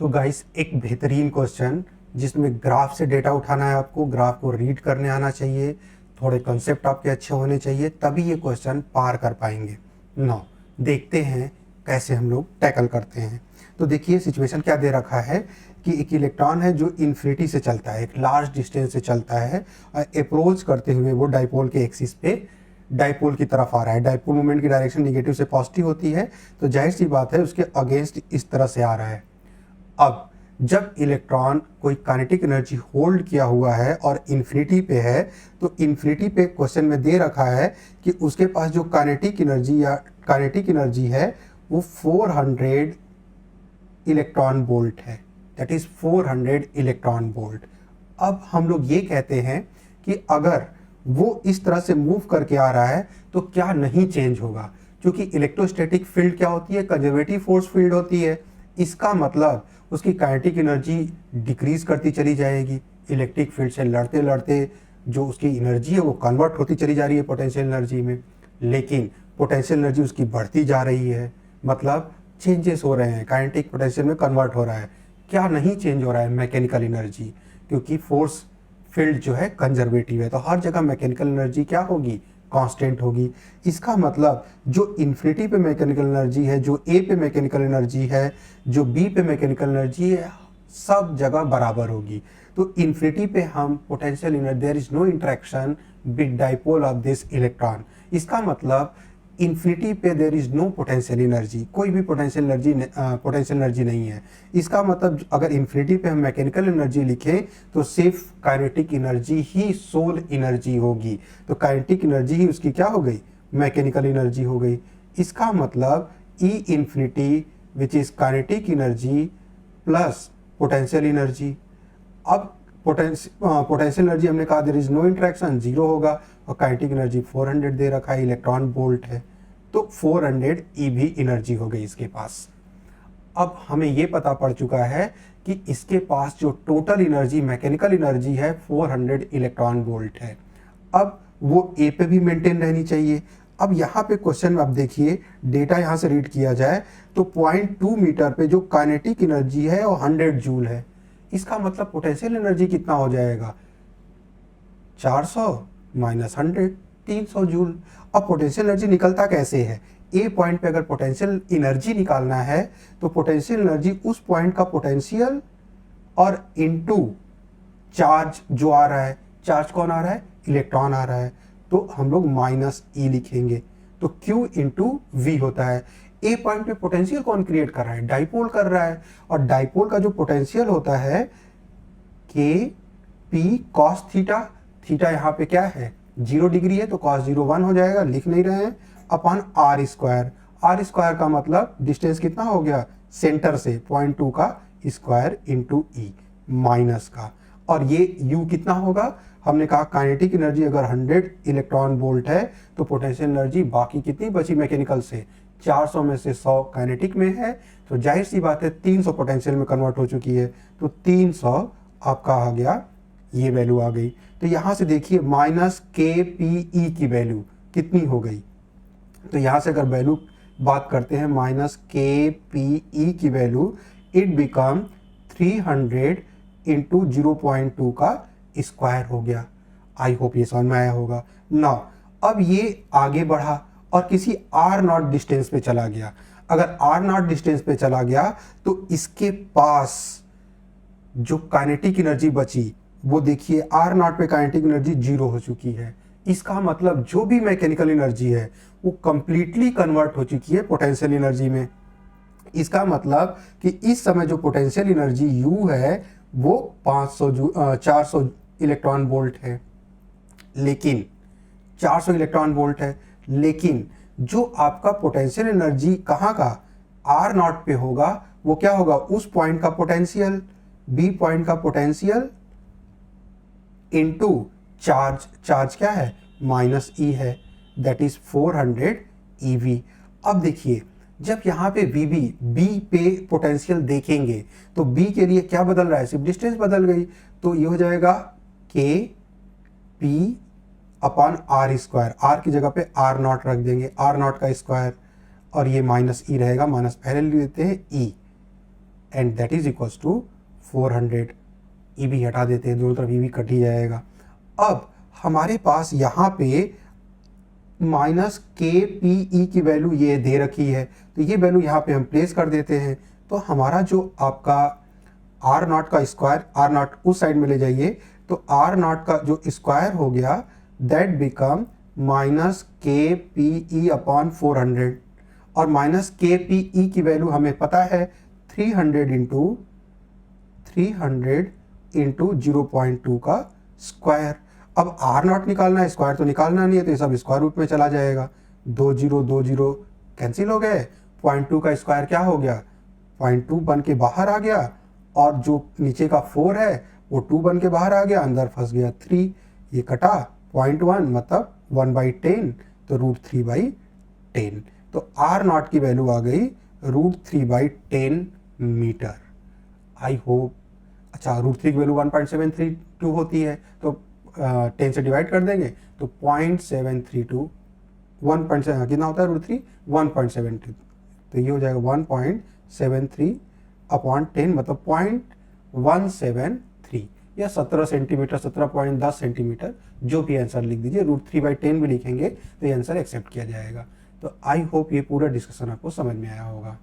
तो गाइस एक बेहतरीन क्वेश्चन जिसमें ग्राफ से डेटा उठाना है, आपको ग्राफ को रीड करने आना चाहिए, थोड़े कंसेप्ट आपके अच्छे होने चाहिए, तभी ये क्वेश्चन पार कर पाएंगे। नो, देखते हैं कैसे हम लोग टैकल करते हैं। तो देखिए सिचुएशन क्या दे रखा है कि एक इलेक्ट्रॉन है जो इन्फिनिटी से चलता है, एक लार्ज डिस्टेंस से चलता है, अप्रोच करते हुए वो डाइपोल के एक्सिस पे डाइपोल की तरफ आ रहा है। डाइपोल मूवमेंट की डायरेक्शन नेगेटिव से पॉजिटिव होती है, तो जाहिर सी बात है उसके अगेंस्ट इस तरह से आ रहा है। अब जब इलेक्ट्रॉन कोई काइनेटिक एनर्जी होल्ड किया हुआ है और इन्फिनिटी पे है, तो इन्फिनिटी पे क्वेश्चन में दे रखा है कि उसके पास जो काइनेटिक एनर्जी है वो 400 इलेक्ट्रॉन वोल्ट है, दैट इज 400 इलेक्ट्रॉन वोल्ट। अब हम लोग ये कहते हैं कि अगर वो इस तरह से मूव करके आ रहा है तो क्या नहीं चेंज होगा, क्योंकि इलेक्ट्रोस्टैटिक फील्ड क्या होती है, कंजर्वेटिव फोर्स फील्ड होती है। इसका मतलब उसकी काइनेटिक एनर्जी डिक्रीज करती चली जाएगी, इलेक्ट्रिक फील्ड से लड़ते लड़ते जो उसकी एनर्जी है वो कन्वर्ट होती चली जा रही है पोटेंशियल एनर्जी में, लेकिन पोटेंशियल एनर्जी उसकी बढ़ती जा रही है, मतलब चेंजेस हो रहे हैं, काइनेटिक पोटेंशियल में कन्वर्ट हो रहा है। क्या नहीं चेंज हो रहा है, मैकेनिकल एनर्जी, क्योंकि फोर्स फील्ड जो है कंजर्वेटिव है, तो हर जगह मैकेनिकल एनर्जी क्या होगी, कांस्टेंट होगी। इसका मतलब जो इन्फिनिटी पे मैकेनिकल एनर्जी है, जो ए पे मैकेनिकल एनर्जी है, जो बी पे मैकेनिकल एनर्जी है, सब जगह बराबर होगी। तो इन्फिनिटी पे हम potential energy, there is no interaction with dipole of this electron. इसका मतलब इन्फिनिटी पे there is no potential energy, कोई भी पोटेंशियल एनर्जी नहीं है। इसका मतलब अगर इन्फिनिटी पे हम मैकेनिकल एनर्जी लिखें तो सिर्फ काइनेटिक एनर्जी ही सोल एनर्जी होगी, तो काइनेटिक एनर्जी ही उसकी क्या हो गई, मैकेनिकल एनर्जी हो गई। इसका मतलब E infinity which is kinetic energy plus potential energy. अब पोटेंशियल एनर्जी हमने कहा there is no interaction, zero होगा, और काइनेटिक एनर्जी 400 दे रखा है, इलेक्ट्रॉन वोल्ट है, तो 400 ईवी एनर्जी हो गई इसके पास। अब हमें यह पता पड़ चुका है कि इसके पास जो टोटल एनर्जी मैकेनिकल एनर्जी है 400 इलेक्ट्रॉन वोल्ट है। अब वो ए पे भी मेंटेन रहनी चाहिए। अब यहाँ पे क्वेश्चन में आप देखिए, डेटा यहाँ से रीड किया जाए तो 0.2 मीटर पे जो काइनेटिक एनर्जी है वो 100 जूल है। इसका मतलब पोटेंशियल एनर्जी कितना हो जाएगा, 400 माइनस 100, 300 जूल। अब पोटेंशियल एनर्जी निकलता कैसे है, ए पॉइंट पे अगर पोटेंशियल एनर्जी निकालना है तो पोटेंशियल एनर्जी उस पॉइंट का पोटेंशियल और इनटू चार्ज जो आ रहा है, चार्ज कौन आ रहा है, इलेक्ट्रॉन आ रहा है, तो हम लोग माइनस ई लिखेंगे, तो Q इंटू वी होता है। ए पॉइंट पे पोटेंशियल कौन क्रिएट कर रहा है, डाइपोल कर रहा है, और डाइपोल का जो पोटेंशियल होता है के पी कॉस थीटा, थीटा यहाँ पे क्या है 0 डिग्री है, तो कॉस 0 1 हो जाएगा, लिख नहीं रहे हैं, upon R square. R square का मतलब डिस्टेंस कितना हो गया सेंटर से 0.2 का स्क्वायर इंटू ई माइनस का, और ये यू कितना होगा, हमने कहा काइनेटिक एनर्जी अगर 100 इलेक्ट्रॉन वोल्ट है तो पोटेंशियल एनर्जी बाकी कितनी बची मैकेनिकल से, 400 में से 100 काइनेटिक में है, तो जाहिर सी बात है 300 पोटेंशियल में कन्वर्ट हो चुकी है, तो 300 आपका आ गया, ये वैल्यू आ गई। तो यहाँ से देखिए माइनस के पी ई की वैल्यू कितनी हो गई, तो यहाँ से अगर वैल्यू बात करते हैं माइनस के पी ई की वैल्यू, इट बिकम 300 इंटू 0.2 का स्क्वायर हो गया। आई होप ये समझ में आया होगा ना। अब ये आगे बढ़ा और किसी आर नॉट डिस्टेंस पे चला गया। अगर आर नॉट डिस्टेंस पे चला गया तो इसके पास जो काइनेटिक एनर्जी बची वो देखिए, आर नॉट पे काइनेटिक एनर्जी 0 हो चुकी है। इसका मतलब जो भी मैकेनिकल एनर्जी है वो कंप्लीटली कन्वर्ट हो चुकी है पोटेंशियल एनर्जी में। इसका मतलब कि इस समय जो पोटेंशियल एनर्जी यू है वो 400 इलेक्ट्रॉन वोल्ट है, लेकिन 400 इलेक्ट्रॉन वोल्ट है, लेकिन जो आपका पोटेंशियल एनर्जी कहाँ का आर नॉट पे होगा वो क्या होगा, उस पॉइंट का पोटेंशियल, बी पॉइंट का पोटेंशियल इनटू चार्ज, चार्ज क्या है माइनस ई है, दैट इज 400 ईवी। अब देखिए जब यहाँ पे वीबी बी पे पोटेंशियल देखेंगे तो बी के लिए क्या बदल रहा है, सिर्फ डिस्टेंस बदल गई, तो ये हो जाएगा के P upon R square, R की जगह पे आर नॉट रख देंगे, आर नॉट का स्क्वायर, और ये माइनस ई रहेगा, माइनस पहले ले लेते हैं E, and that is equals to 400। E भी हटा देते हैं, दोनों तरफ ई भी कट ही जाएगा। अब हमारे पास यहाँ पे माइनस के पी ई की वैल्यू ये दे रखी है, तो ये वैल्यू यहाँ पे हम प्लेस कर देते हैं। तो हमारा जो आपका आर नॉट का स्क्वायर, आर नॉट उस साइड में ले जाइए, तो आर नॉट का जो स्क्वायर हो गया दैट बिकम माइनस के पी ई अपॉन 400। और माइनस के पी ई की वैल्यू हमें पता है 300 इंटू 0.2 का स्क्वायर। अब आर नॉट निकालना है, स्क्वायर तो निकालना नहीं है, तो ये सब स्क्वायर रूट में चला जाएगा। 2 0 कैंसिल हो गए। 0.2 का स्क्वायर क्या हो गया, 0.2 बन के बाहर आ गया, और जो नीचे का 4 है वो 2 बन के बाहर आ गया, अंदर फंस गया 3, ये कटा 0.1 मतलब 1/10, तो √3/10। तो आर नॉट की वैल्यू आ गई √3/10 मीटर। आई होप, अच्छा √3 की वैल्यू 1.732 होती है, तो 10 से डिवाइड कर देंगे तो 0.732 कितना होता है √3 1.72, तो ये हो जाएगा 1.73 अपॉन 10 मतलब 0.173 या 17 सेंटीमीटर, 17.10 सेंटीमीटर, जो भी आंसर लिख दीजिए। √3/10 भी लिखेंगे तो ये आंसर एक्सेप्ट किया जाएगा। तो आई होप ये पूरा डिस्कशन आपको समझ में आया होगा।